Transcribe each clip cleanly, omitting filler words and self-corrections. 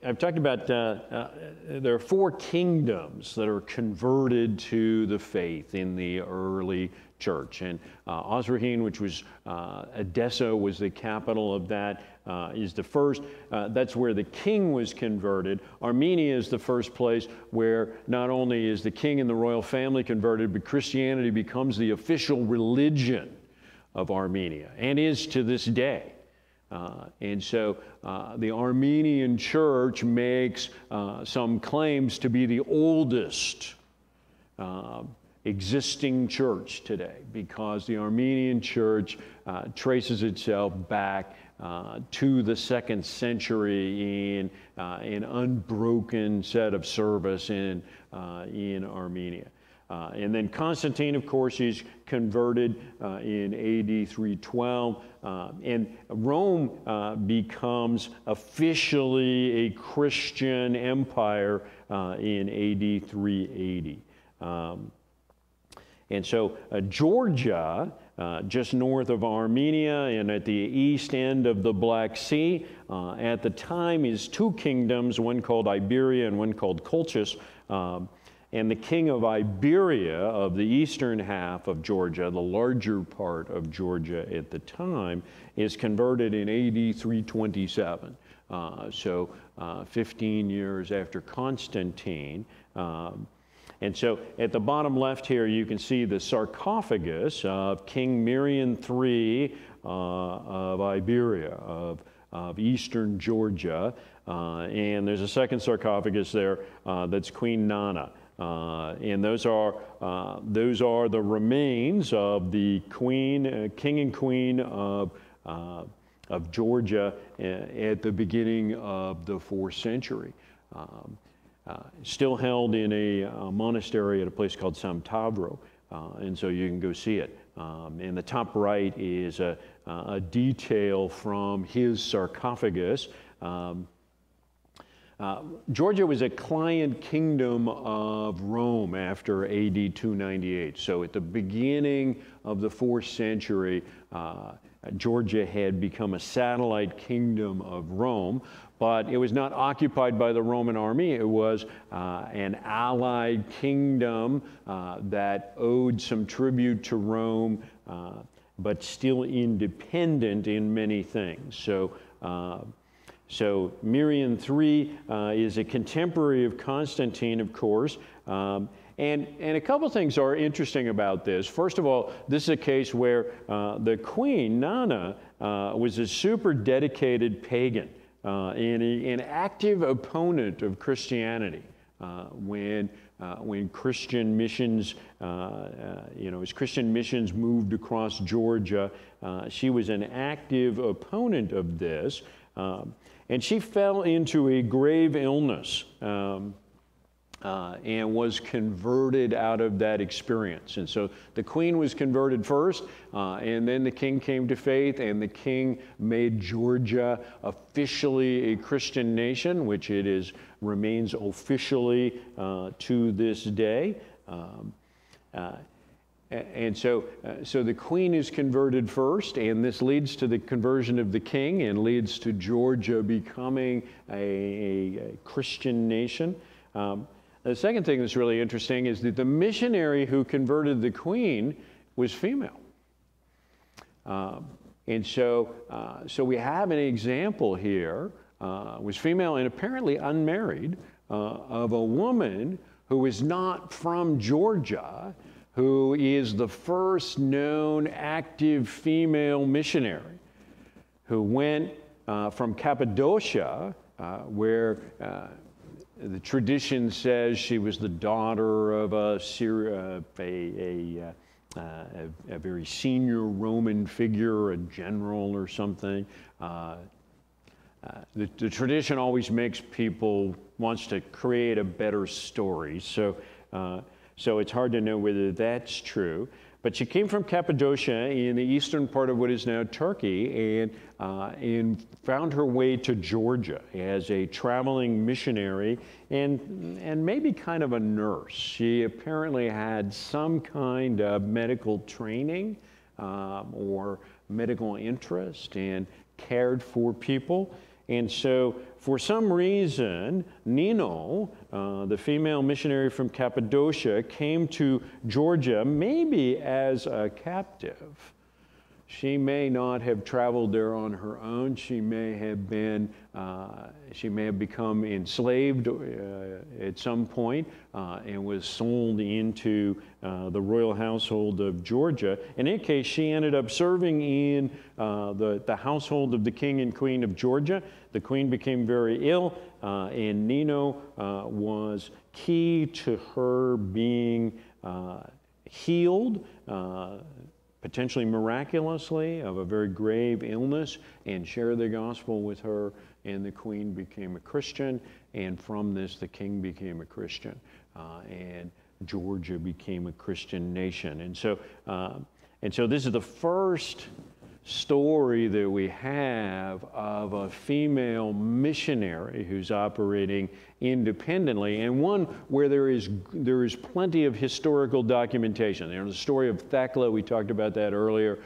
I've talked about there are 4 kingdoms that are converted to the faith in the early church. And Osrhoene, which was Edessa, was the capital of that, is the first. That's where the king was converted. Armenia is the first place where not only is the king and the royal family converted, but Christianity becomes the official religion of Armenia, and is to this day. And so the Armenian church makes some claims to be the oldest existing church today, because the Armenian church traces itself back to the 2nd century in an unbroken set of service in Armenia. And then Constantine, of course, is converted in AD 312, and Rome becomes officially a Christian empire in AD 380. And so Georgia, just north of Armenia and at the east end of the Black Sea, at the time is 2 kingdoms, one called Iberia and one called Colchis. And the king of Iberia, of the eastern half of Georgia, the larger part of Georgia at the time, is converted in AD 327. So 15 years after Constantine. And so at the bottom left here, you can see the sarcophagus of King Mirian III of Iberia, of eastern Georgia. And there's a second sarcophagus there that's Queen Nana. And those are the remains of the king and queen of Georgia at the beginning of the 4th century. Still held in a monastery at a place called Samtavro, and so you can go see it. And the top right is a detail from his sarcophagus. Georgia was a client kingdom of Rome after AD 298. So at the beginning of the 4th century, Georgia had become a satellite kingdom of Rome, but it was not occupied by the Roman army. It was an allied kingdom that owed some tribute to Rome, but still independent in many things. So Mirian III is a contemporary of Constantine, of course. And a couple things are interesting about this. First of all, this is a case where the queen, Nana, was a super dedicated pagan and an active opponent of Christianity. When Christian missions, as Christian missions moved across Georgia, she was an active opponent of this. And she fell into a grave illness and was converted out of that experience. And so the queen was converted first, and then the king came to faith, and the king made Georgia officially a Christian nation, which it remains officially to this day. And so the queen is converted first, and this leads to the conversion of the king and leads to Georgia becoming a Christian nation. The second thing that's really interesting is that the missionary who converted the queen was female. And so we have an example here, was female and apparently unmarried, of a woman who is not from Georgia, who is the first known active female missionary, who went from Cappadocia, where the tradition says she was the daughter of a very senior Roman figure, a general or something. The tradition always makes wants to create a better story. So it's hard to know whether that's true. But she came from Cappadocia in the eastern part of what is now Turkey and found her way to Georgia as a traveling missionary and maybe kind of a nurse. She apparently had some kind of medical training or medical interest and cared for people. And so, for some reason, Nino, the female missionary from Cappadocia, came to Georgia maybe as a captive. She may not have traveled there on her own. She may have become enslaved at some point and was sold into the royal household of Georgia. In any case, she ended up serving in the household of the king and queen of Georgia. The queen became very ill, and Nino was key to her being healed, potentially miraculously, of a very grave illness, and shared the gospel with her, and the queen became a Christian, and from this the king became a Christian, and Georgia became a Christian nation. And so this is the first story that we have of a female missionary who's operating independently, and one where there is plenty of historical documentation. The story of Thecla, we talked about that earlier.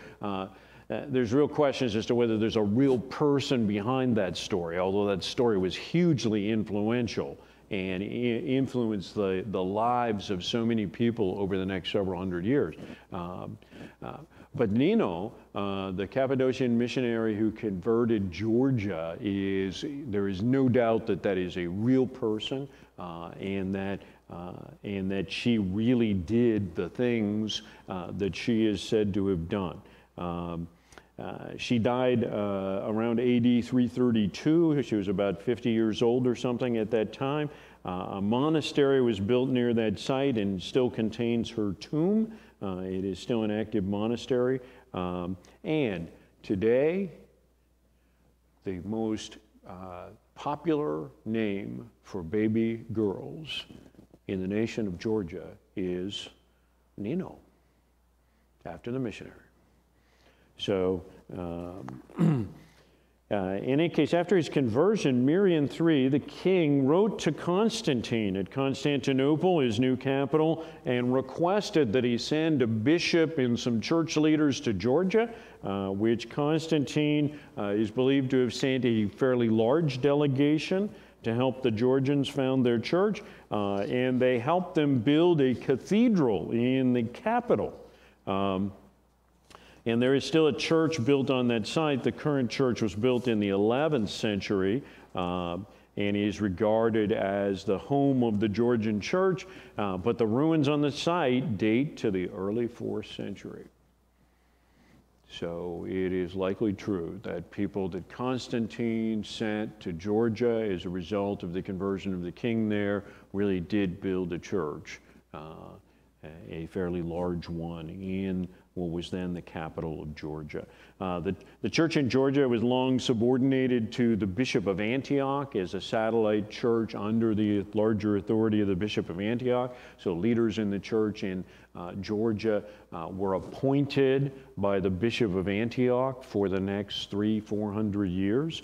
There's real questions as to whether there's a real person behind that story, although that story was hugely influential and influenced the lives of so many people over the next several hundred years. But Nino, the Cappadocian missionary who converted Georgia, there is no doubt that is a real person, and that she really did the things that she is said to have done. She died around AD 332. She was about 50 years old or something at that time. A monastery was built near that site and still contains her tomb. It is still an active monastery. And today, the most popular name for baby girls in the nation of Georgia is Nino, after the missionary. So, in any case, after his conversion, Marian III, the king, wrote to Constantine at Constantinople, his new capital, and requested that he send a bishop and some church leaders to Georgia, which Constantine is believed to have sent a fairly large delegation to help the Georgians found their church, and they helped them build a cathedral in the capital. And there is still a church built on that site. The current church was built in the 11th century and is regarded as the home of the Georgian church, but the ruins on the site date to the early 4th century. So it is likely true that people that Constantine sent to Georgia as a result of the conversion of the king there really did build a church, a fairly large one in what was then the capital of Georgia. The church in Georgia was long subordinated to the Bishop of Antioch as a satellite church under the larger authority of the Bishop of Antioch. So leaders in the church in Georgia were appointed by the Bishop of Antioch for the next 300-400 years.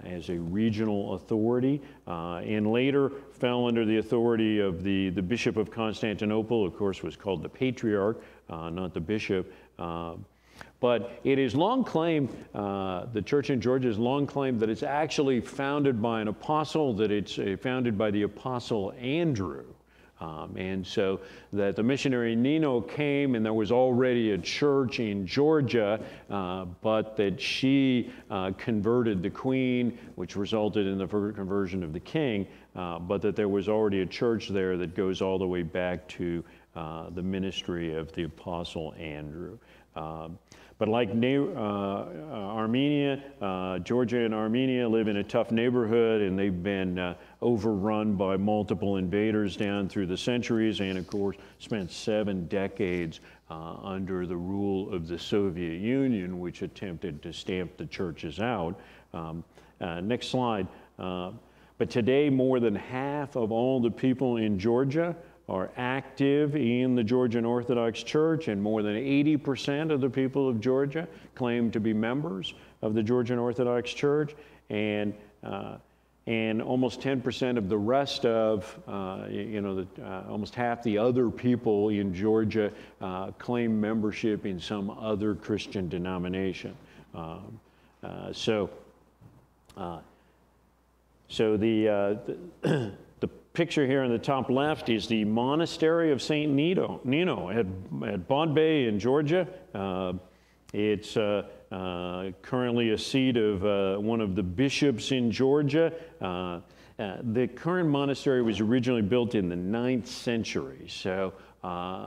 As a regional authority, and later fell under the authority of the Bishop of Constantinople, of course, was called the Patriarch, not the Bishop. But it is long claimed, the church in Georgia has long claimed that it's actually founded by an apostle, that it's founded by the Apostle Andrew. And so that the missionary Nino came and there was already a church in Georgia, but that she converted the queen, which resulted in the conversion of the king, but that there was already a church there that goes all the way back to the ministry of the Apostle Andrew. But like Armenia, Georgia and Armenia live in a tough neighborhood, and they've been overrun by multiple invaders down through the centuries, and of course spent 7 decades under the rule of the Soviet Union, which attempted to stamp the churches out. Next slide. But today, more than half of all the people in Georgia are active in the Georgian Orthodox Church, and more than 80% of the people of Georgia claim to be members of the Georgian Orthodox Church, and almost 10% of the rest of, almost half the other people in Georgia claim membership in some other Christian denomination. So So the picture here in the top left is the monastery of St. Nino at Bombay in Georgia. It's currently a seat of one of the bishops in Georgia. The current monastery was originally built in the 9th century. So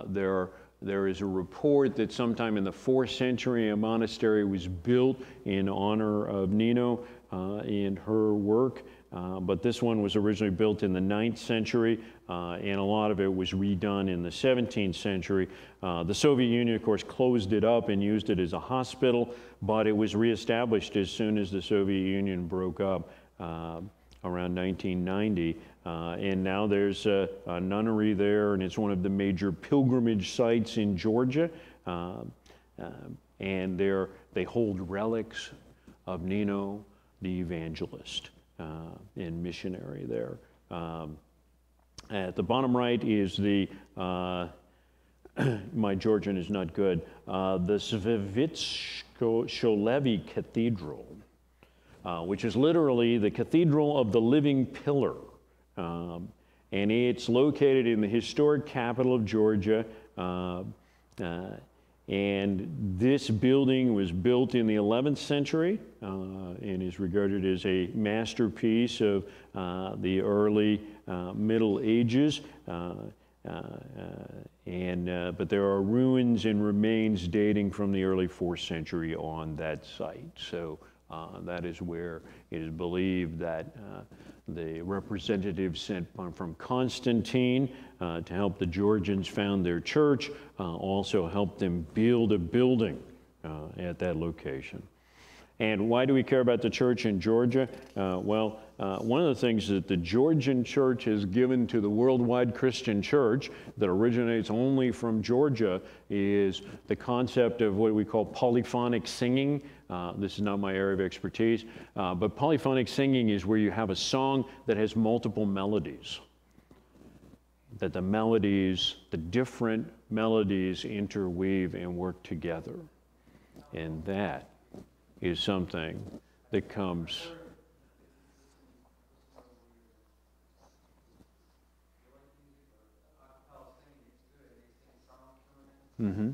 there is a report that sometime in the 4th century a monastery was built in honor of Nino and her work. But this one was originally built in the 9th century, and a lot of it was redone in the 17th century. The Soviet Union, of course, closed it up and used it as a hospital, but it was reestablished as soon as the Soviet Union broke up around 1990. And now there's a nunnery there, and it's one of the major pilgrimage sites in Georgia. And they hold relics of Nino the Evangelist. And missionary there. At the bottom right is the, my Georgian is not good, the Svevitsko-Sholevi Cathedral, which is literally the Cathedral of the Living Pillar. And it's located in the historic capital of Georgia. And this building was built in the 11th century and is regarded as a masterpiece of the early Middle Ages. But there are ruins and remains dating from the early 4th century on that site. So that is where it is believed that the representatives sent from Constantine to help the Georgians found their church also helped them build a building at that location. And why do we care about the church in Georgia? Well, one of the things that the Georgian church has given to the worldwide Christian church that originates only from Georgia is the concept of what we call polyphonic singing. This is not my area of expertise, but polyphonic singing is where you have a song that has multiple melodies. That the different melodies interweave and work together. And that is something that comes. Mm-hmm.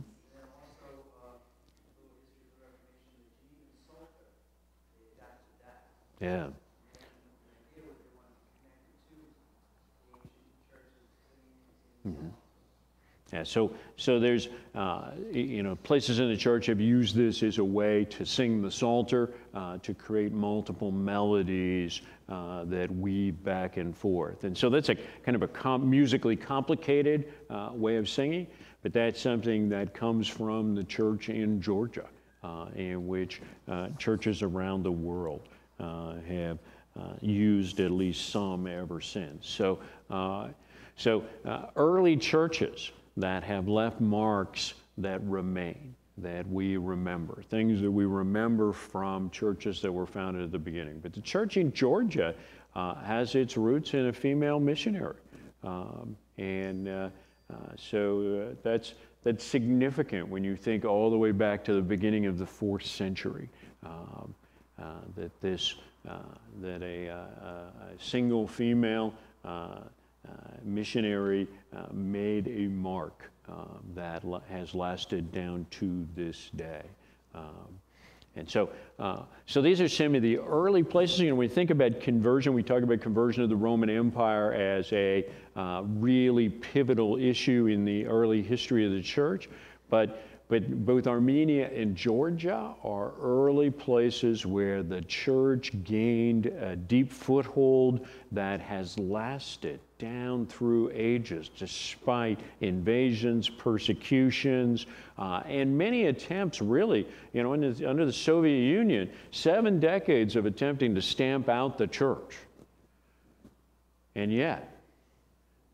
Yeah. Mm-hmm. Yeah, so there's, places in the church have used this as a way to sing the Psalter, to create multiple melodies that weave back and forth. And so that's a kind of a musically complicated way of singing, but that's something that comes from the church in Georgia, in which churches around the world have used at least some ever since. So early churches that have left marks that remain, that we remember, things that we remember from churches that were founded at the beginning. But the church in Georgia has its roots in a female missionary. So that's significant when you think all the way back to the beginning of the 4th century, that a single female missionary made a mark that has lasted down to this day. And so these are some of the early places. When we think about conversion, we talk about conversion of the Roman Empire as a really pivotal issue in the early history of the church. But both Armenia and Georgia are early places where the church gained a deep foothold that has lasted down through ages, despite invasions, persecutions, and many attempts, really, under the Soviet Union, 7 decades of attempting to stamp out the church. And yet,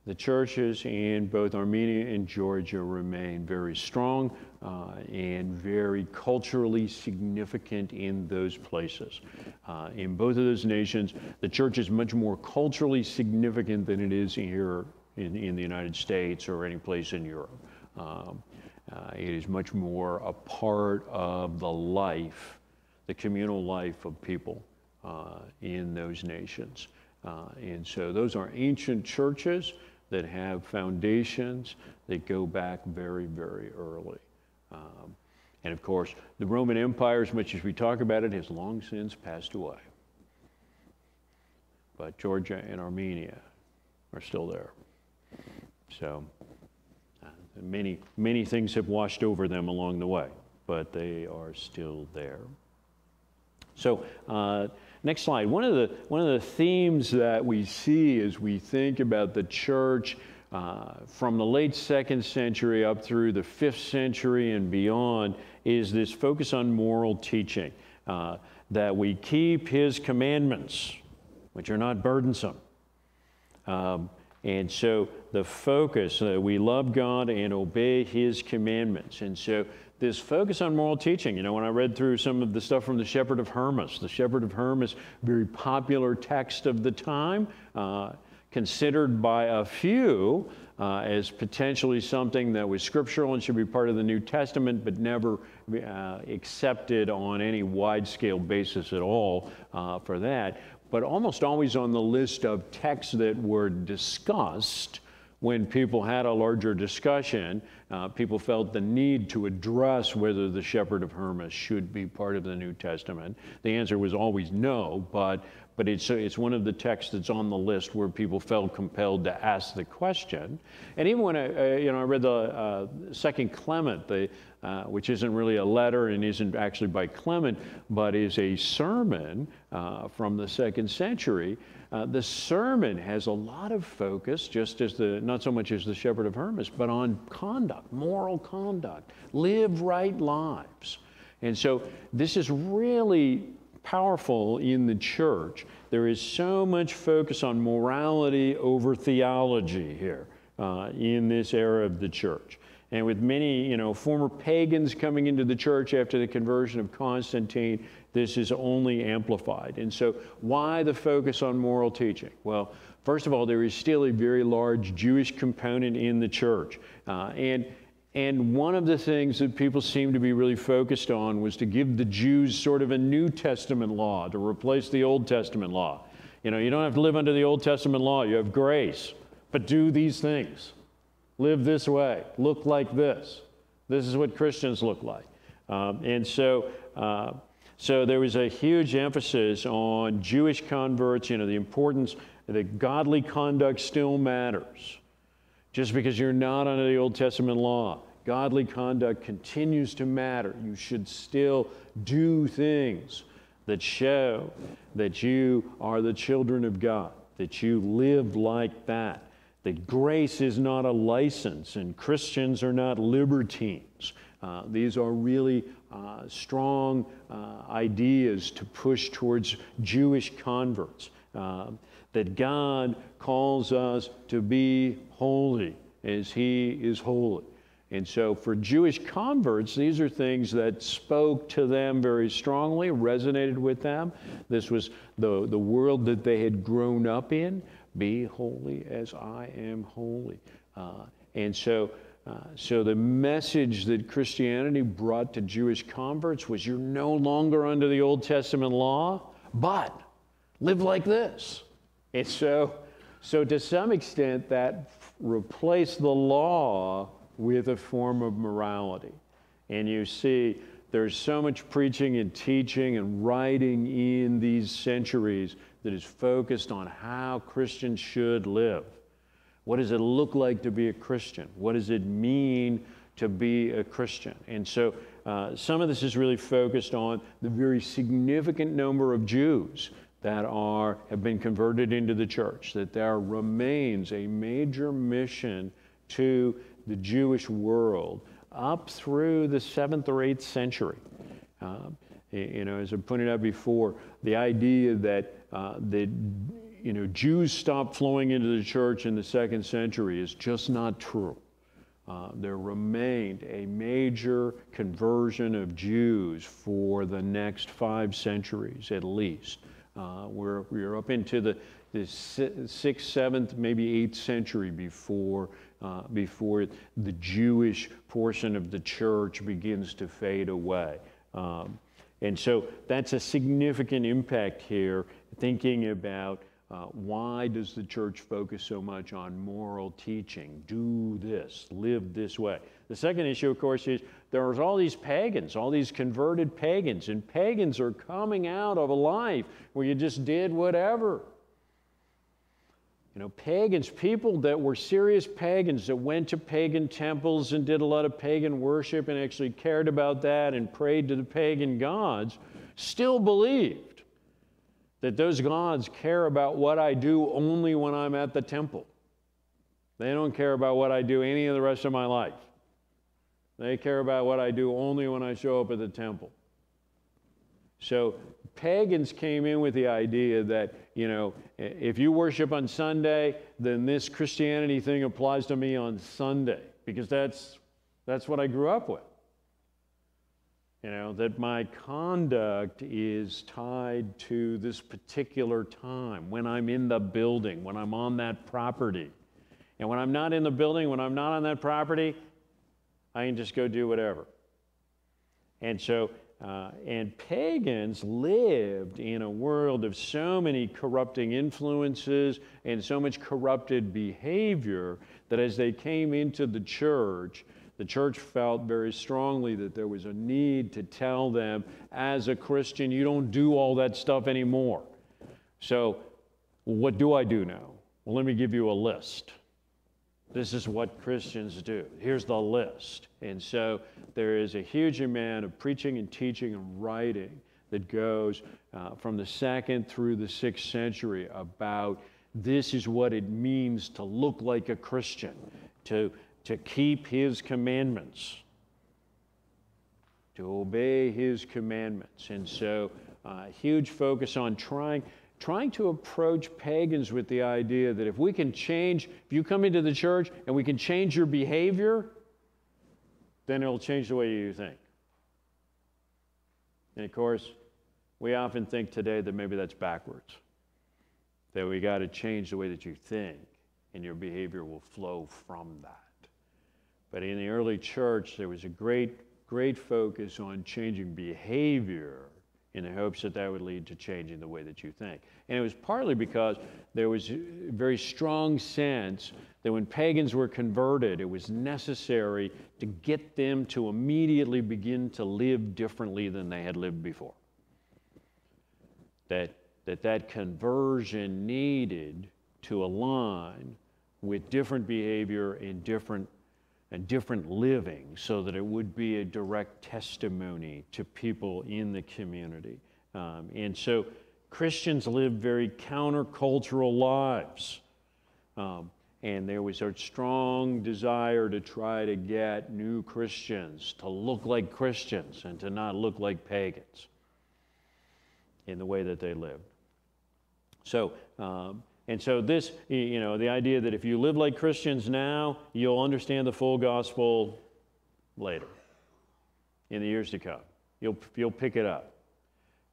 the churches in both Armenia and Georgia remain very strong and very culturally significant in those places. In both of those nations, the church is much more culturally significant than it is here in the United States or any place in Europe. It is much more a part of the life, the communal life of people in those nations. And so those are ancient churches that have foundations that go back very, very early. And of course, the Roman Empire, as much as we talk about it, has long since passed away. But Georgia and Armenia are still there. So many things have washed over them along the way, but they are still there. So next slide. One of the themes that we see as we think about the church from the late 2nd century up through the 5th century and beyond is this focus on moral teaching, that we keep his commandments, which are not burdensome. And so the focus that we love God and obey his commandments. And so this focus on moral teaching, you know, when I read through some of the stuff from the Shepherd of Hermas, very popular text of the time, considered by a few as potentially something that was scriptural and should be part of the New Testament, but never accepted on any wide-scale basis at all for that, but almost always on the list of texts that were discussed. When people had a larger discussion, people felt the need to address whether the Shepherd of Hermas should be part of the New Testament. The answer was always no, but it's one of the texts that's on the list where people felt compelled to ask the question. And even when I read the Second Clement, which isn't really a letter and isn't actually by Clement, but is a sermon from the 2nd century. The sermon has a lot of focus, just as not so much as the Shepherd of Hermas, but on conduct, moral conduct, live right lives. And so this is really powerful in the church. There is so much focus on morality over theology here in this era of the church. And with many, former pagans coming into the church after the conversion of Constantine, this is only amplified. And so why the focus on moral teaching? Well, first of all, there is still a very large Jewish component in the church. And one of the things that people seem to be really focused on was to give the Jews sort of a New Testament law to replace the Old Testament law. You don't have to live under the Old Testament law. You have grace. But do these things. Live this way. Look like this. This is what Christians look like. So there was a huge emphasis on Jewish converts, the importance that godly conduct still matters. Just because you're not under the Old Testament law, godly conduct continues to matter. You should still do things that show that you are the children of God, that you live like that, that grace is not a license and Christians are not libertines. These are really strong ideas to push towards Jewish converts. That God calls us to be holy as he is holy. And so for Jewish converts, these are things that spoke to them very strongly, resonated with them. This was the world that they had grown up in. Be holy as I am holy. And so the message that Christianity brought to Jewish converts was, you're no longer under the Old Testament law, but live like this. And so to some extent, that replaced the law with a form of morality. And you see, there's so much preaching and teaching and writing in these centuries that is focused on how Christians should live. What does it look like to be a Christian? What does it mean to be a Christian? And so some of this is really focused on the very significant number of Jews that have been converted into the church, that there remains a major mission to the Jewish world up through the 7th or 8th century. As I pointed out before, the idea that Jews stopped flowing into the church in the 2nd century is just not true. There remained a major conversion of Jews for the next 5 centuries at least. We're up into the 6th, 7th, maybe 8th century before the Jewish portion of the church begins to fade away. And so that's a significant impact here, thinking about why does the church focus so much on moral teaching? Do this, live this way. The second issue, of course, is there's all these pagans, all these converted pagans, and pagans are coming out of a life where you just did whatever. You know, pagans, people that were serious pagans that went to pagan temples and did a lot of pagan worship and actually cared about that and prayed to the pagan gods, still believed that those gods care about what I do only when I'm at the temple. They don't care about what I do any of the rest of my life. They care about what I do only when I show up at the temple. So pagans came in with the idea that, you know, if you worship on Sunday, then this Christianity thing applies to me on Sunday, because that's what I grew up with. You know, that my conduct is tied to this particular time, when I'm in the building, when I'm on that property. And when I'm not in the building, when I'm not on that property, I can just go do whatever. And so, and pagans lived in a world of so many corrupting influences and so much corrupted behavior that as they came into the church felt very strongly that there was a need to tell them, as a Christian, you don't do all that stuff anymore. So what do I do now? Well, let me give you a list. This is what Christians do. Here's the list. And so there is a huge amount of preaching and teaching and writing that goes from the 2nd through the 6th century about this is what it means to look like a Christian, to keep his commandments, to obey his commandments. And so a huge focus on trying to approach pagans with the idea that if we can change, if you come into the church and we can change your behavior, then it'll change the way you think. And of course, we often think today that maybe that's backwards, that we got to change the way that you think and your behavior will flow from that. But in the early church, there was a great focus on changing behavior in the hopes that that would lead to changing the way that you think. And it was partly because there was a very strong sense that when pagans were converted, it was necessary to get them to immediately begin to live differently than they had lived before. That conversion needed to align with different behavior and different living, so that it would be a direct testimony to people in the community. And so Christians lived very countercultural lives. And there was a strong desire to try to get new Christians to look like Christians and to not look like pagans in the way that they lived. So, and so this, you know, the idea that if you live like Christians now, you'll understand the full gospel later, in the years to come. You'll pick it up.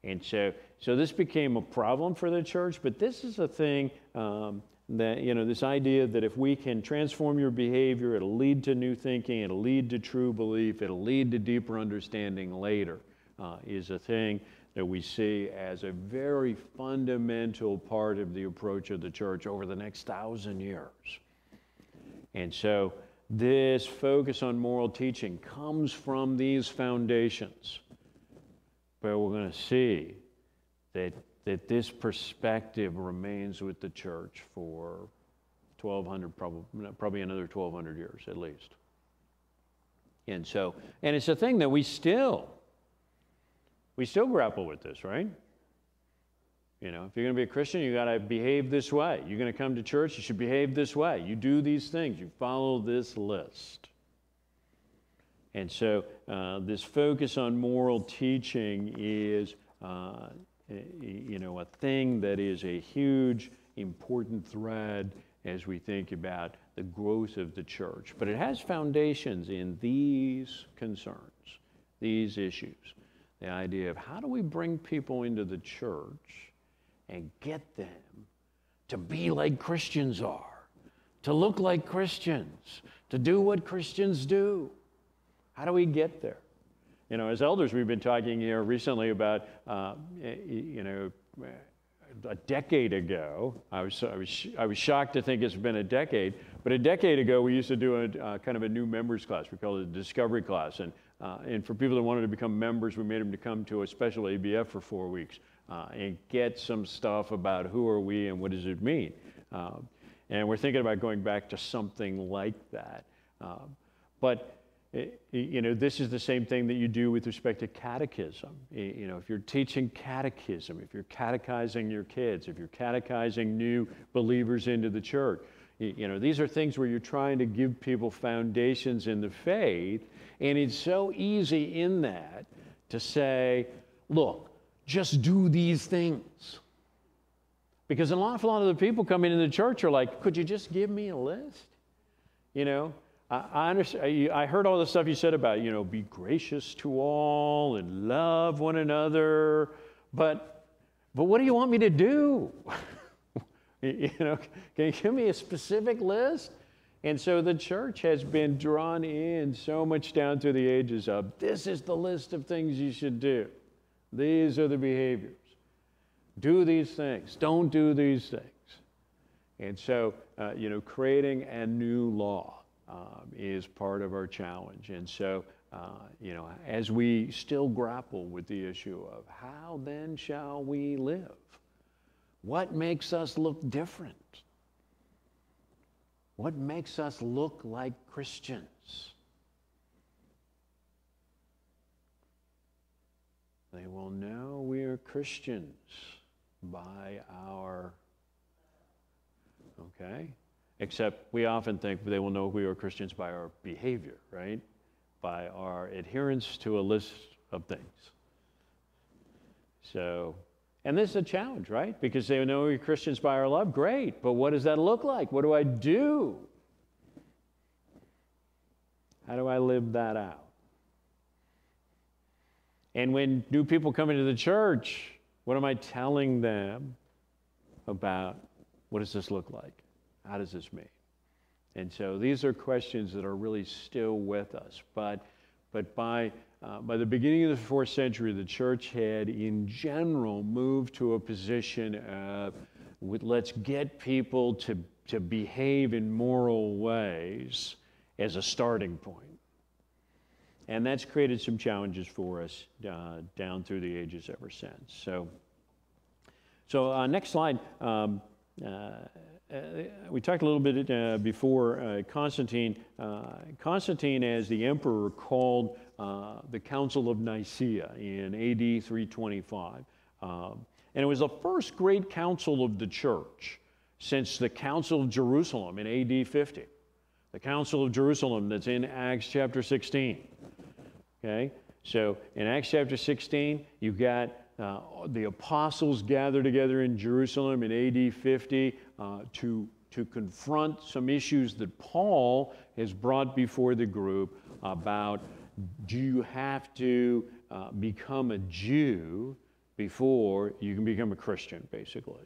And so this became a problem for the church, but this is a thing that, you know, this idea that if we can transform your behavior, it'll lead to new thinking, it'll lead to true belief, it'll lead to deeper understanding later, is a thing that we see as a very fundamental part of the approach of the church over the next 1,000 years. And so this focus on moral teaching comes from these foundations. But we're going to see that this perspective remains with the church for 1,200, probably another 1,200 years at least. And it's a thing that we still grapple with this, right? You know, if you're going to be a Christian, you got to behave this way. You're going to come to church, you should behave this way. You do these things. You follow this list. And so this focus on moral teaching is, you know, a thing that is a huge, important thread as we think about the growth of the church. But it has foundations in these concerns, these issues. The idea of how do we bring people into the church and get them to be like Christians are, to look like Christians, to do what Christians do. How do we get there? As elders, we've been talking here recently about, a decade ago, I was shocked to think it's been a decade, but a decade ago we used to do a kind of a new members class. We called it a discovery class, and for people that wanted to become members, we made them to come to a special ABF for 4 weeks and get some stuff about who are we and what does it mean. And we're thinking about going back to something like that. But this is the same thing that you do with respect to catechism. If you're teaching catechism, if you're catechizing your kids, if you're catechizing new believers into the church, these are things where you're trying to give people foundations in the faith, and it's so easy in that to say, look, just do these things. Because an awful lot of the people coming into the church are like, could you just give me a list? I understand. I heard all the stuff you said about, be gracious to all and love one another. But what do you want me to do? Can you give me a specific list? And so the church has been drawn in so much down through the ages of, this is the list of things you should do. These are the behaviors. Do these things. Don't do these things. And so, creating a new law is part of our challenge. And so, as we still grapple with the issue of how then shall we live? What makes us look different? What makes us look like Christians? They will know we are Christians by our, okay? Except we often think they will know we are Christians by our behavior, right? By our adherence to a list of things. So, and this is a challenge, right? Because they know we're Christians by our love, great, but what does that look like? What do I do? How do I live that out? And when new people come into the church, what am I telling them about what does this look like? How does this mean? And so these are questions that are really still with us. But by the beginning of the 4th century, the church had, in general, moved to a position of let's get people to behave in moral ways as a starting point. And that's created some challenges for us down through the ages ever since. So next slide. We talked a little bit before Constantine. Constantine, as the emperor, called the Council of Nicaea in AD 325. And it was the first great council of the church since the Council of Jerusalem in AD 50. The Council of Jerusalem that's in Acts chapter 16. Okay? So in Acts chapter 16, you've got the apostles gathered together in Jerusalem in AD 50 to confront some issues that Paul has brought before the group about, do you have to become a Jew before you can become a Christian, basically?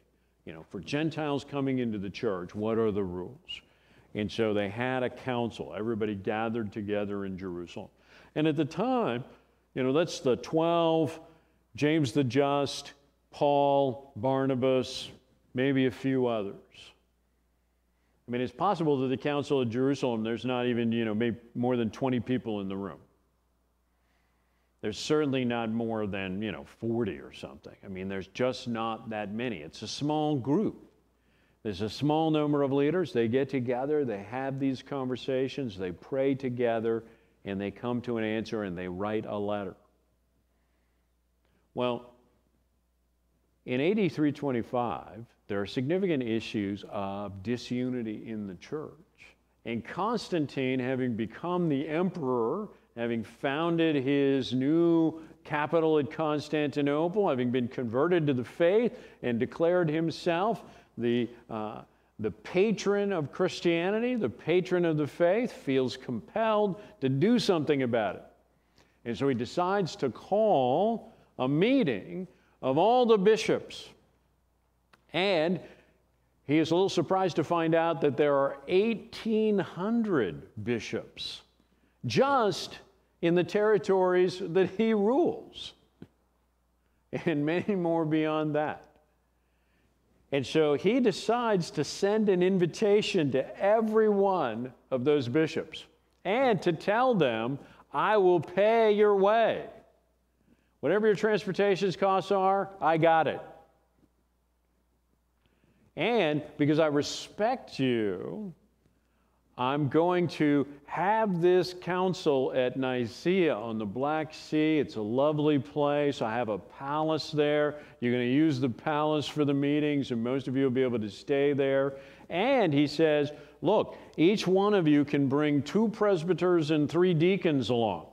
For Gentiles coming into the church, what are the rules? And so they had a council. Everybody gathered together in Jerusalem. And at the time, that's the 12, James the Just, Paul, Barnabas, maybe a few others. I mean, it's possible that the Council of Jerusalem, there's not even, maybe more than 20 people in the room. There's certainly not more than, 40 or something. I mean, there's just not that many. It's a small group. There's a small number of leaders. They get together, they have these conversations, they pray together, and they come to an answer and they write a letter. Well, in AD 325, there are significant issues of disunity in the church. And Constantine, having become the emperor, having founded his new capital at Constantinople, having been converted to the faith and declared himself the patron of Christianity, the patron of the faith, feels compelled to do something about it. And so he decides to call a meeting of all the bishops. And he is a little surprised to find out that there are 1,800 bishops just in the territories that he rules, and many more beyond that. And so he decides to send an invitation to every one of those bishops and to tell them, I will pay your way. Whatever your transportation costs are, I got it. And because I respect you, I'm going to have this council at Nicaea on the Black Sea. It's a lovely place. I have a palace there. You're going to use the palace for the meetings, and most of you will be able to stay there. And he says, look, each one of you can bring 2 presbyters and 3 deacons along.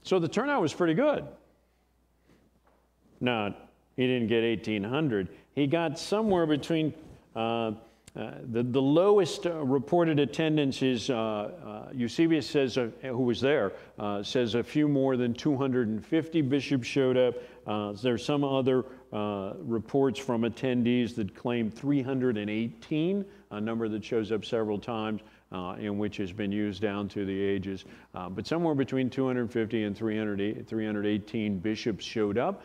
So the turnout was pretty good. Now, he didn't get 1,800. He got somewhere between, the lowest reported attendance is, Eusebius says, who was there, says a few more than 250 bishops showed up. There's some other reports from attendees that claim 318, a number that shows up several times, and which has been used down through the ages. But somewhere between 250 and 318 bishops showed up.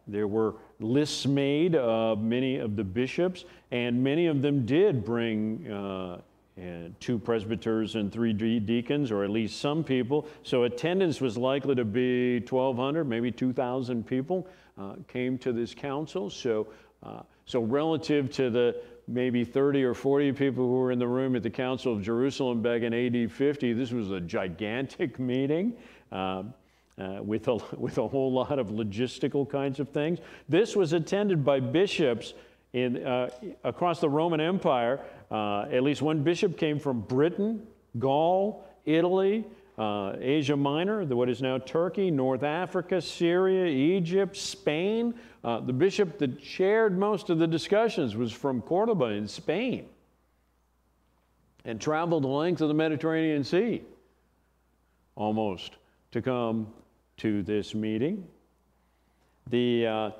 There were lists made of many of the bishops, and many of them did bring 2 presbyters and 3 deacons, or at least some people. So attendance was likely to be 1,200, maybe 2,000 people came to this council. So relative to the maybe 30 or 40 people who were in the room at the Council of Jerusalem back in AD 50, this was a gigantic meeting. With a whole lot of logistical kinds of things. This was attended by bishops across the Roman Empire. At least one bishop came from Britain, Gaul, Italy, Asia Minor, what is now Turkey, North Africa, Syria, Egypt, Spain. The bishop that chaired most of the discussions was from Cordoba in Spain and traveled the length of the Mediterranean Sea, almost, to come to this meeting. The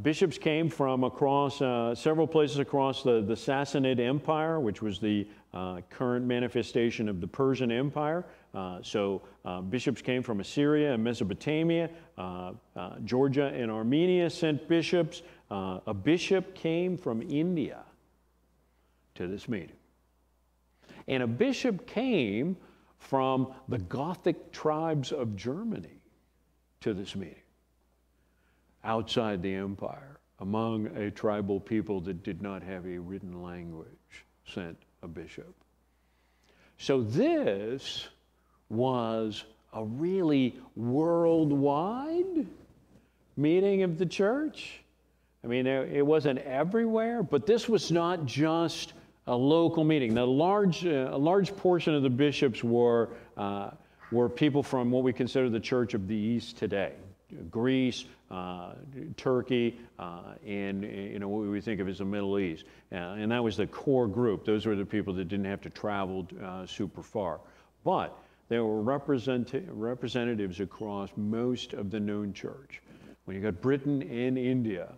bishops came from across several places across the Sassanid Empire, which was the current manifestation of the Persian Empire. So bishops came from Assyria and Mesopotamia. Georgia and Armenia sent bishops. A bishop came from India to this meeting. And a bishop came from the Gothic tribes of Germany to this meeting, outside the empire, among a tribal people that did not have a written language, sent a bishop. So this was a really worldwide meeting of the church. I mean, it wasn't everywhere, but this was not just a local meeting. Now, a large portion of the bishops were people from what we consider the Church of the East today, Greece, Turkey, and what we think of as the Middle East. And that was the core group. Those were the people that didn't have to travel super far. But there were representatives across most of the known church. When you got Britain and India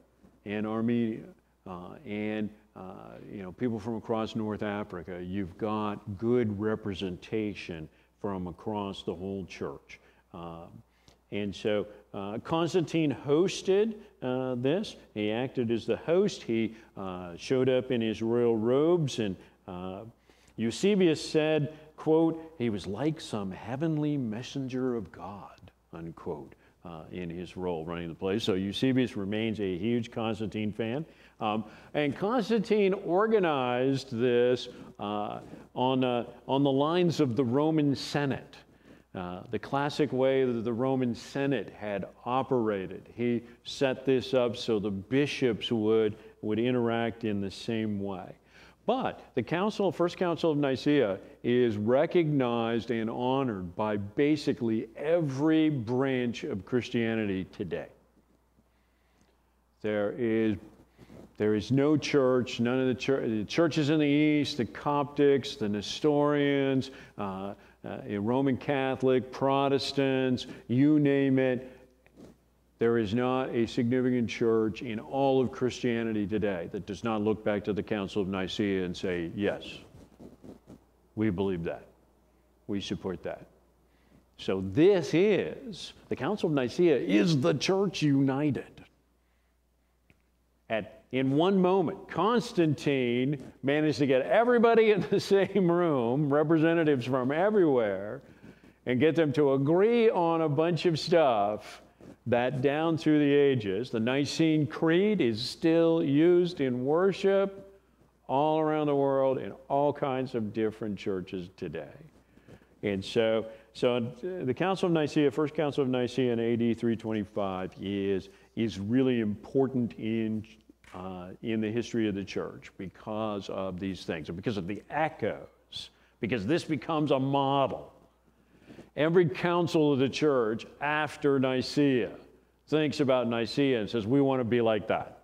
and Armenia and people from across North Africa, you've got good representation from across the whole church. And so Constantine hosted this. He acted as the host. He showed up in his royal robes, and Eusebius said, quote, he was like some heavenly messenger of God, unquote, in his role running the place. So Eusebius remains a huge Constantine fan. And Constantine organized this on the lines of the Roman Senate, the classic way that the Roman Senate had operated. He set this up so the bishops would interact in the same way. But the First Council of Nicaea is recognized and honored by basically every branch of Christianity today. There is no church, none of the churches in the East, the Coptics, the Nestorians, Roman Catholic, Protestants, you name it. There is not a significant church in all of Christianity today that does not look back to the Council of Nicaea and say, yes, We believe that. We support that. So this is, the Council of Nicaea is the church united. In one moment, Constantine managed to get everybody in the same room, representatives from everywhere, and get them to agree on a bunch of stuff that down through the ages, the Nicaean Creed is still used in worship all around the world in all kinds of different churches today. And so the Council of Nicaea, First Council of Nicaea in AD 325 is really important in the history of the church because of these things and because of the echoes, because this becomes a model. Every council of the church after Nicaea thinks about Nicaea and says, we want to be like that.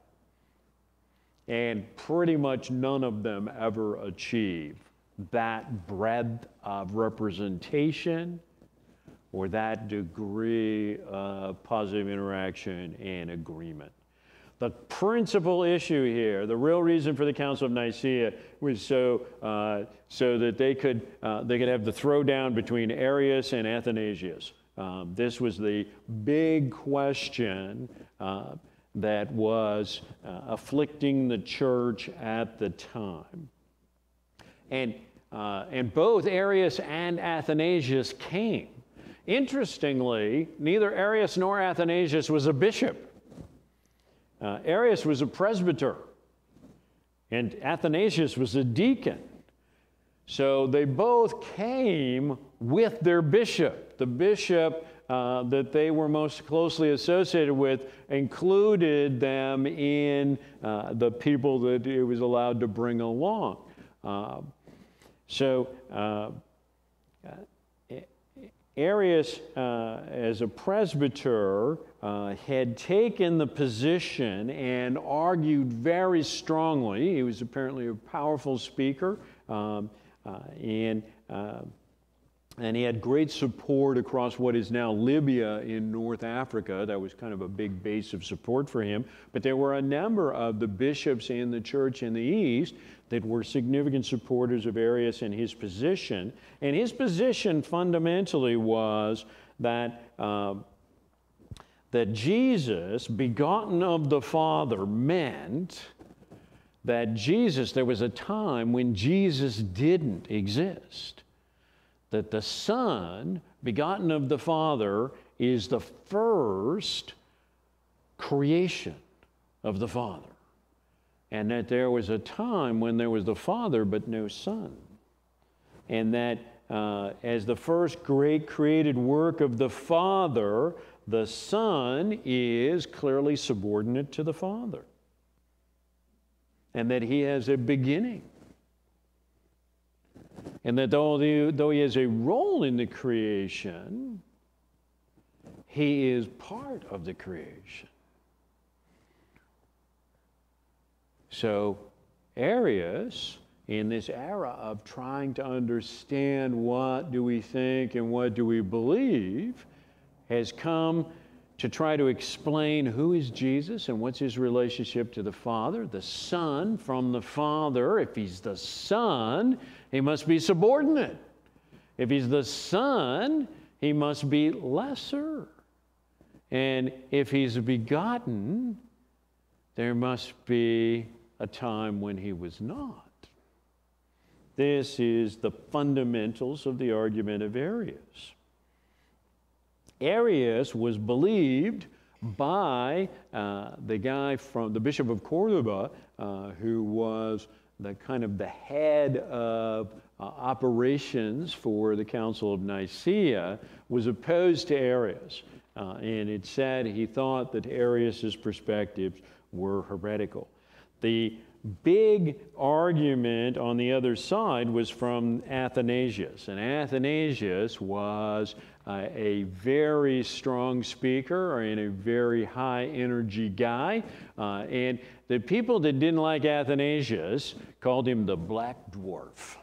And pretty much none of them ever achieve that breadth of representation or that degree of positive interaction and agreement. The principal issue here, the real reason for the Council of Nicaea was so that they could have the throwdown between Arius and Athanasius. This was the big question that was afflicting the church at the time. And both Arius and Athanasius came. Interestingly, neither Arius nor Athanasius was a bishop. Arius was a presbyter, and Athanasius was a deacon. So they both came with their bishop. The bishop that they were most closely associated with included them in the people that it was allowed to bring along. Arius, as a presbyter, had taken the position and argued very strongly. He was apparently a powerful speaker, and he had great support across what is now Libya in North Africa. That was kind of a big base of support for him. But there were a number of the bishops in the church in the East that were significant supporters of Arius and his position. And his position fundamentally was that Jesus, begotten of the Father, meant that there was a time when Jesus didn't exist. That the Son, begotten of the Father, is the first creation of the Father. And that there was a time when there was the Father but no Son. And that as the first great created work of the Father, the Son is clearly subordinate to the Father. And that he has a beginning. And that though he has a role in the creation, he is part of the creation. So Arius, in this era of trying to understand what do we think and what do we believe, has come to try to explain who is Jesus and what's his relationship to the Father, the Son from the Father. If he's the Son, he must be subordinate. If he's the Son, he must be lesser. And if he's begotten, there must be a time when he was not. This is the fundamentals of the argument of Arius. Arius was believed by the Bishop of Cordoba, who was the head of operations for the Council of Nicaea, was opposed to Arius. And it said he thought that Arius's perspectives were heretical. The big argument on the other side was from Athanasius. And Athanasius was a very strong speaker and a very high energy guy. And the people that didn't like Athanasius called him the Black Dwarf.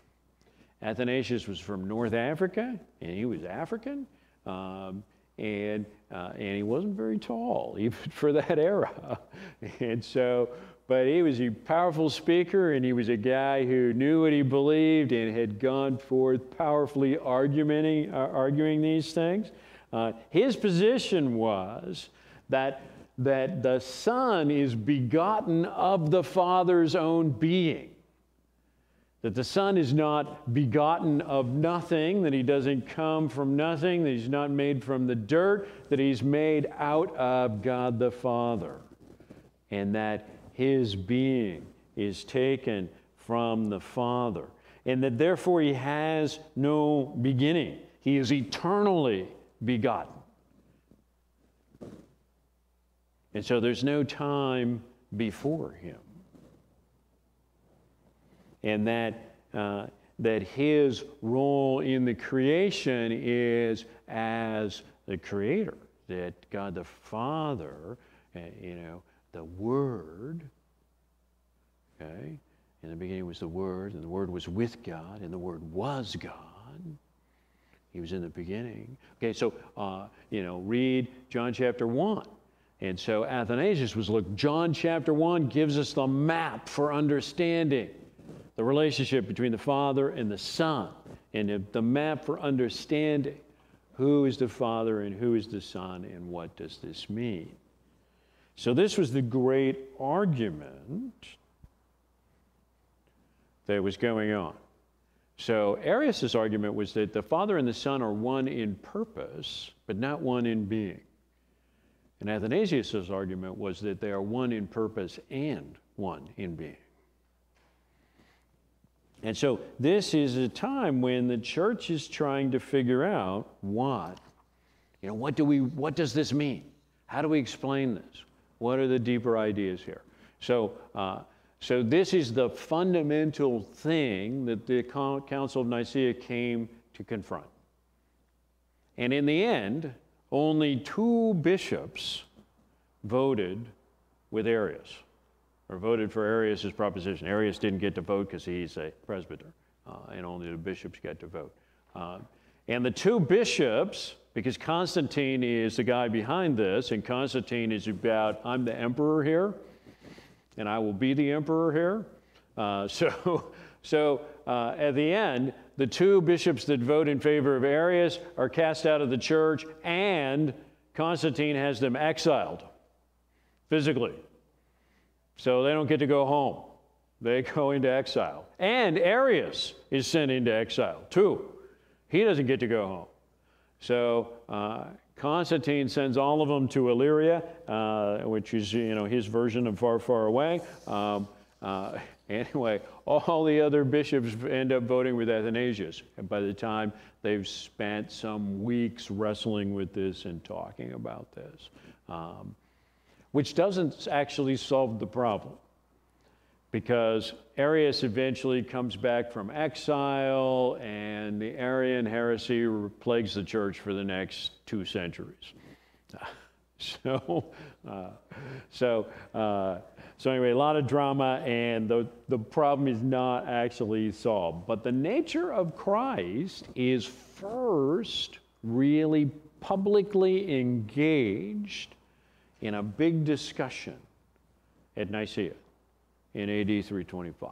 Athanasius was from North Africa, and he was African. And he wasn't very tall, even for that era. And so, But he was a powerful speaker, and he was a guy who knew what he believed and had gone forth powerfully arguing these things. His position was that the Son is begotten of the Father's own being. That the Son is not begotten of nothing, that he doesn't come from nothing, that he's not made from the dirt, that he's made out of God the Father, and that his being is taken from the Father, and that therefore he has no beginning. He is eternally begotten. And so there's no time before him. And that his role in the creation is as the creator, that God the Father, the Word, okay, in the beginning was the Word, and the Word was with God, and the Word was God. He was in the beginning. Okay, so, read John chapter 1. And so Athanasius was, look, John chapter 1 gives us the map for understanding the relationship between the Father and the Son, and the map for understanding who is the Father and who is the Son and what does this mean. So this was the great argument that was going on. So Arius' argument was that the Father and the Son are one in purpose, but not one in being. And Athanasius' argument was that they are one in purpose and one in being. And so this is a time when the church is trying to figure out what does this mean? How do we explain this? What are the deeper ideas here? So this is the fundamental thing that the Council of Nicaea came to confront. And in the end, only 2 bishops voted with Arius, or voted for Arius' proposition. Arius didn't get to vote because he's a presbyter, and only the bishops got to vote. And the 2 bishops, because Constantine is the guy behind this, and Constantine is about, I'm the emperor here, and I will be the emperor here. So at the end, the 2 bishops that vote in favor of Arius are cast out of the church, and Constantine has them exiled physically. So they don't get to go home. They go into exile. And Arius is sent into exile too. He doesn't get to go home. So Constantine sends all of them to Illyria, which is his version of far, far away. Anyway, all the other bishops end up voting with Athanasius. And by the time they've spent some weeks wrestling with this and talking about this, which doesn't actually solve the problem, because Arius eventually comes back from exile, and the Arian heresy plagues the church for the next 2 centuries. So anyway, a lot of drama, and the problem is not actually solved. But the nature of Christ is first really publicly engaged in a big discussion at Nicaea in AD 325.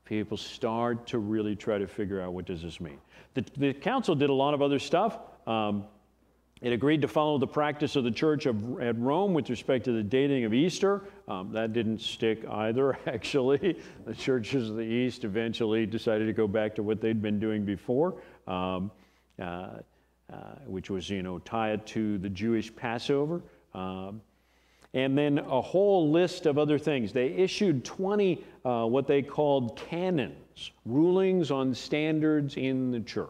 People start to really try to figure out, what does this mean? The council did a lot of other stuff. It agreed to follow the practice of the church at Rome with respect to the dating of Easter. That didn't stick either, actually. The churches of the East eventually decided to go back to what they'd been doing before, which was, tie it to the Jewish Passover. And then a whole list of other things. They issued 20 what they called canons, rulings on standards in the church.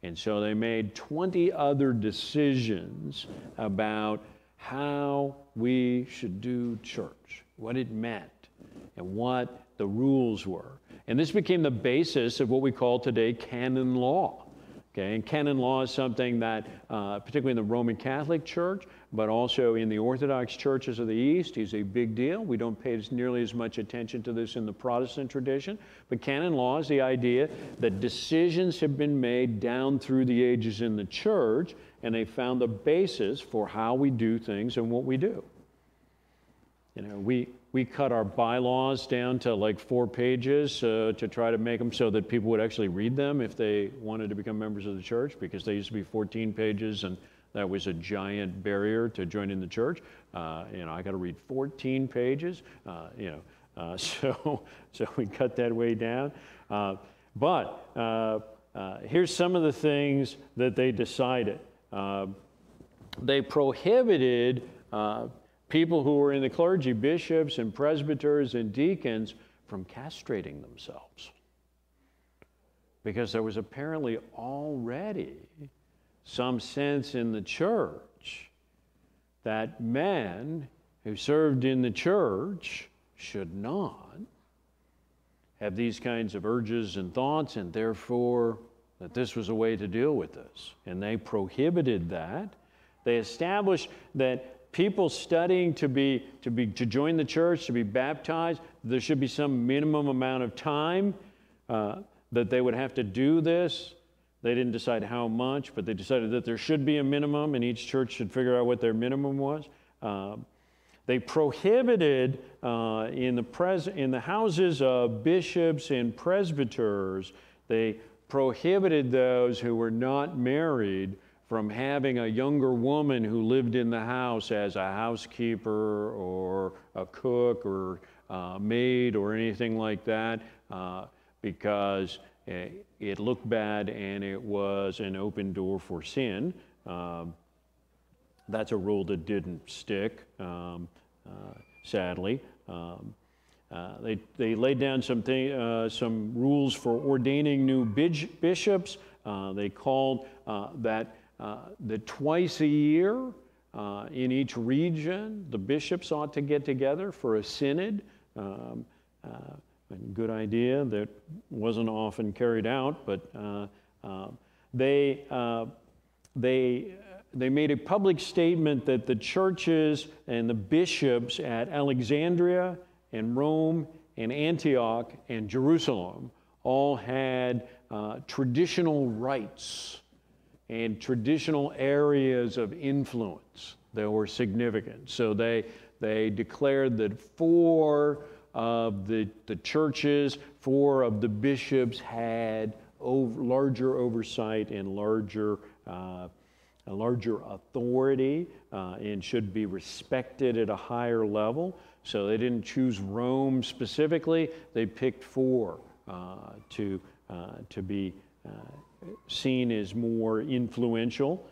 And so they made 20 other decisions about how we should do church, what it meant, and what the rules were. And this became the basis of what we call today Canon Law. Okay, and Canon Law is something that, particularly in the Roman Catholic Church, but also in the Orthodox churches of the East, is a big deal. We don't pay nearly as much attention to this in the Protestant tradition. But Canon Law is the idea that decisions have been made down through the ages in the church, and they found the basis for how we do things and what we do. We we cut our bylaws down to like 4 pages to try to make them so that people would actually read them if they wanted to become members of the church, because they used to be 14 pages, and that was a giant barrier to joining the church. I got to read 14 pages, so we cut that way down. But here's some of the things that they decided. They prohibited people who were in the clergy, bishops and presbyters and deacons, from castrating themselves, because there was apparently already some sense in the church that men who served in the church should not have these kinds of urges and thoughts, and therefore that this was a way to deal with this. And they prohibited that. They established that people studying to join the church, to be baptized, there should be some minimum amount of time that they would have to do this. They didn't decide how much, but they decided that there should be a minimum, and each church should figure out what their minimum was. They prohibited in the houses of bishops and presbyters, they prohibited those who were not married from having a younger woman who lived in the house as a housekeeper or a cook or maid or anything like that, because it looked bad and it was an open door for sin. That's a rule that didn't stick, sadly. They laid down some rules for ordaining new bishops. They called that twice a year in each region, the bishops ought to get together for a synod. A good idea that wasn't often carried out, but they made a public statement that the churches and the bishops at Alexandria and Rome and Antioch and Jerusalem all had traditional rights and traditional areas of influence that were significant. So they declared that 4 of the churches, 4 of the bishops had larger oversight and larger authority and should be respected at a higher level. So they didn't choose Rome specifically. They picked 4 to be seen as more influential.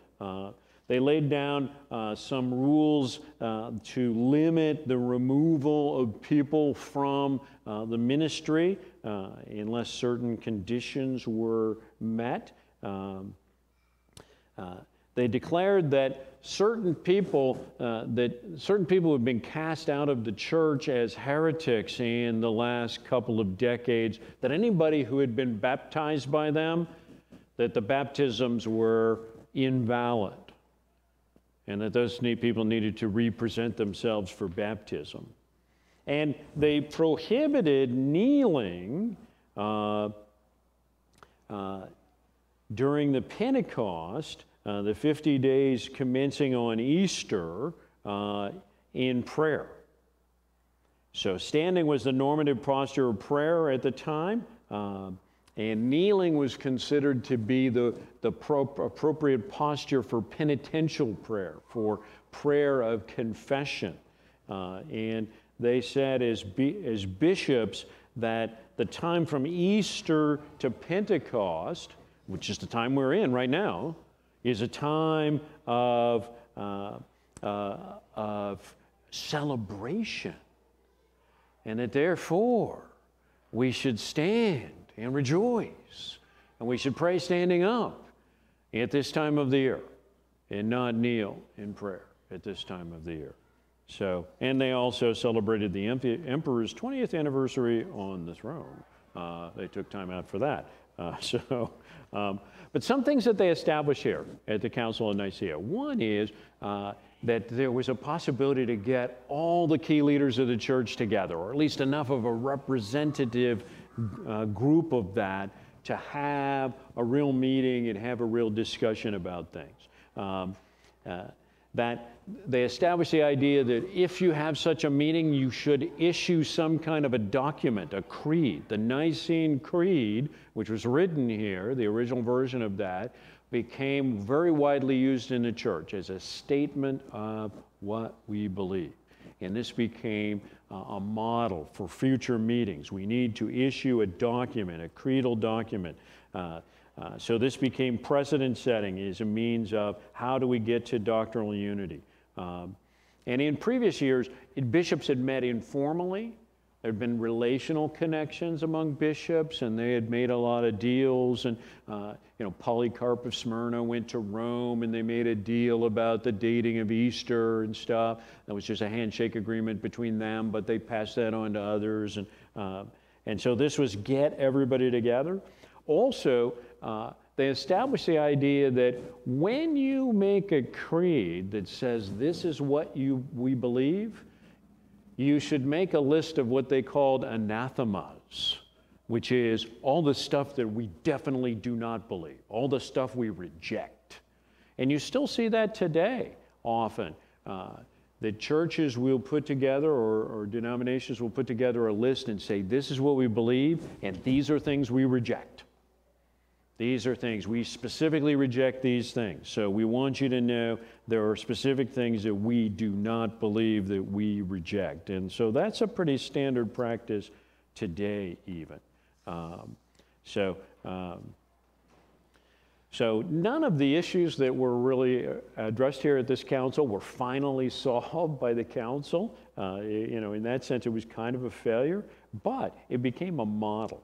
They laid down some rules to limit the removal of people from the ministry unless certain conditions were met. They declared that certain people had been cast out of the church as heretics in the last couple of decades, that anybody who had been baptized by them, that the baptisms were invalid, and that those people needed to represent themselves for baptism. And they prohibited kneeling during the Pentecost, the 50 days commencing on Easter, in prayer. So standing was the normative posture of prayer at the time, and kneeling was considered to be the appropriate posture for penitential prayer, for prayer of confession. And they said as bishops that the time from Easter to Pentecost, which is the time we're in right now, is a time of celebration, and that therefore we should stand and rejoice, and we should pray standing up at this time of the year and not kneel in prayer at this time of the year. So, and they also celebrated the emperor's 20th anniversary on the throne. They took time out for that. But some things that they established here at the Council of Nicaea. One is that there was a possibility to get all the key leaders of the church together, or at least enough of a representative group of that to have a real meeting and have a real discussion about things. that they established the idea that if you have such a meeting, you should issue some kind of a document, a creed. The Nicaean Creed, which was written here, the original version of that, became very widely used in the church as a statement of what we believe. And this became a model for future meetings. We need to issue a document, a creedal document. So this became precedent setting as a means of how do we get to doctrinal unity. And in previous years, bishops had met informally. There had been relational connections among bishops, and they had made a lot of deals. And Polycarp of Smyrna went to Rome, and they made a deal about the dating of Easter and stuff. That was just a handshake agreement between them, but they passed that on to others. And so this was get everybody together. Also, they established the idea that when you make a creed that says this is what we believe, you should make a list of what they called anathemas, which is all the stuff that we definitely do not believe, all the stuff we reject. And you still see that today often. That churches will put together, or denominations will put together a list and say, this is what we believe, and these are things we reject. These are things, we specifically reject these things. So we want you to know there are specific things that we do not believe, that we reject. And so that's a pretty standard practice today even. So none of the issues that were really addressed here at this council were finally solved by the council. In that sense, it was kind of a failure, but it became a model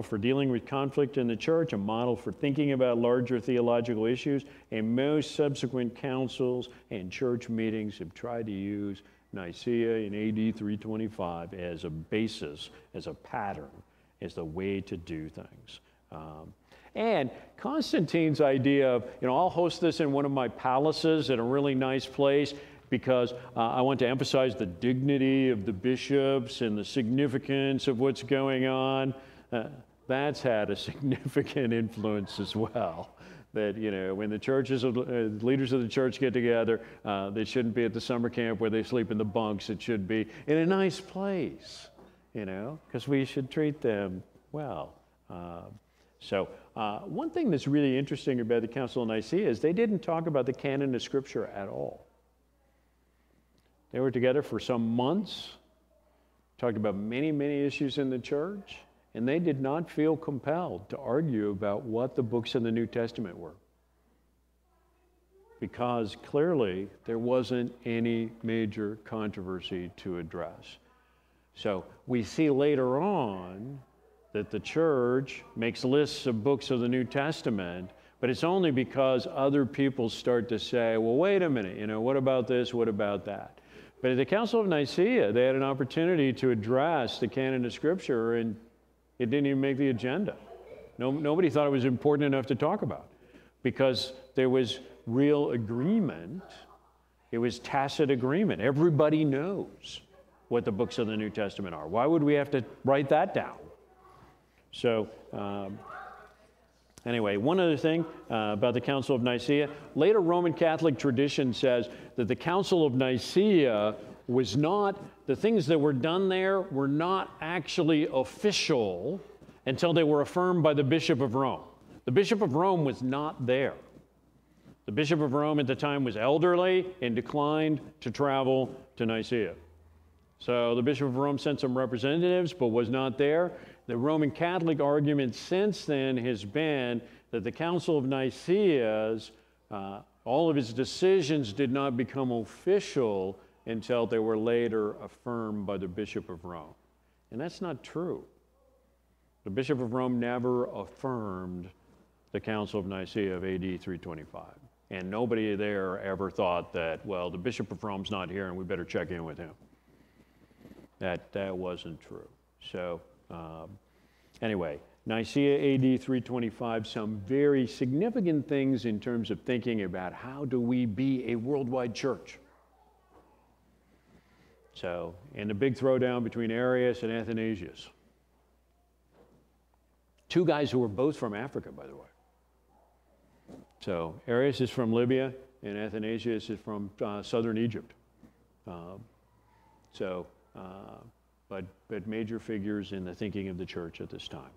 for dealing with conflict in the church, a model for thinking about larger theological issues, and most subsequent councils and church meetings have tried to use Nicaea in AD 325 as a basis, as a pattern, as the way to do things. And Constantine's idea of, I'll host this in one of my palaces at a really nice place because I want to emphasize the dignity of the bishops and the significance of what's going on. That's had a significant influence as well. That, when the churches, leaders of the church get together, they shouldn't be at the summer camp where they sleep in the bunks. It should be in a nice place, because we should treat them well. So one thing that's really interesting about the Council of Nicaea is they didn't talk about the canon of Scripture at all. They were together for some months, talked about many, many issues in the church, and they did not feel compelled to argue about what the books in the New Testament were, because clearly there wasn't any major controversy to address. So we see later on that the church makes lists of books of the New Testament, but it's only because other people start to say, well, wait a minute, what about this, what about that? But at the Council of Nicaea, they had an opportunity to address the canon of Scripture, and it didn't even make the agenda. Nobody thought it was important enough to talk about, because there was real agreement. It was tacit agreement. Everybody knows what the books of the New Testament are. Why would we have to write that down? So anyway, one other thing about the Council of Nicaea. Later Roman Catholic tradition says that the Council of Nicaea was not, the things that were done there were not actually official until they were affirmed by the Bishop of Rome. The Bishop of Rome was not there. The Bishop of Rome at the time was elderly and declined to travel to Nicaea. So the Bishop of Rome sent some representatives, but was not there. The Roman Catholic argument since then has been that the Council of Nicaea's, all of its decisions did not become official until they were later affirmed by the Bishop of Rome. And that's not true. The Bishop of Rome never affirmed the Council of Nicaea of AD 325. And nobody there ever thought that, well, the Bishop of Rome's not here and we better check in with him. That wasn't true. So anyway, Nicaea AD 325, some very significant things in terms of thinking about how do we be a worldwide church. So, and the big throwdown between Arius and Athanasius. Two guys who were both from Africa, by the way. So Arius is from Libya, and Athanasius is from southern Egypt. But major figures in the thinking of the church at this time.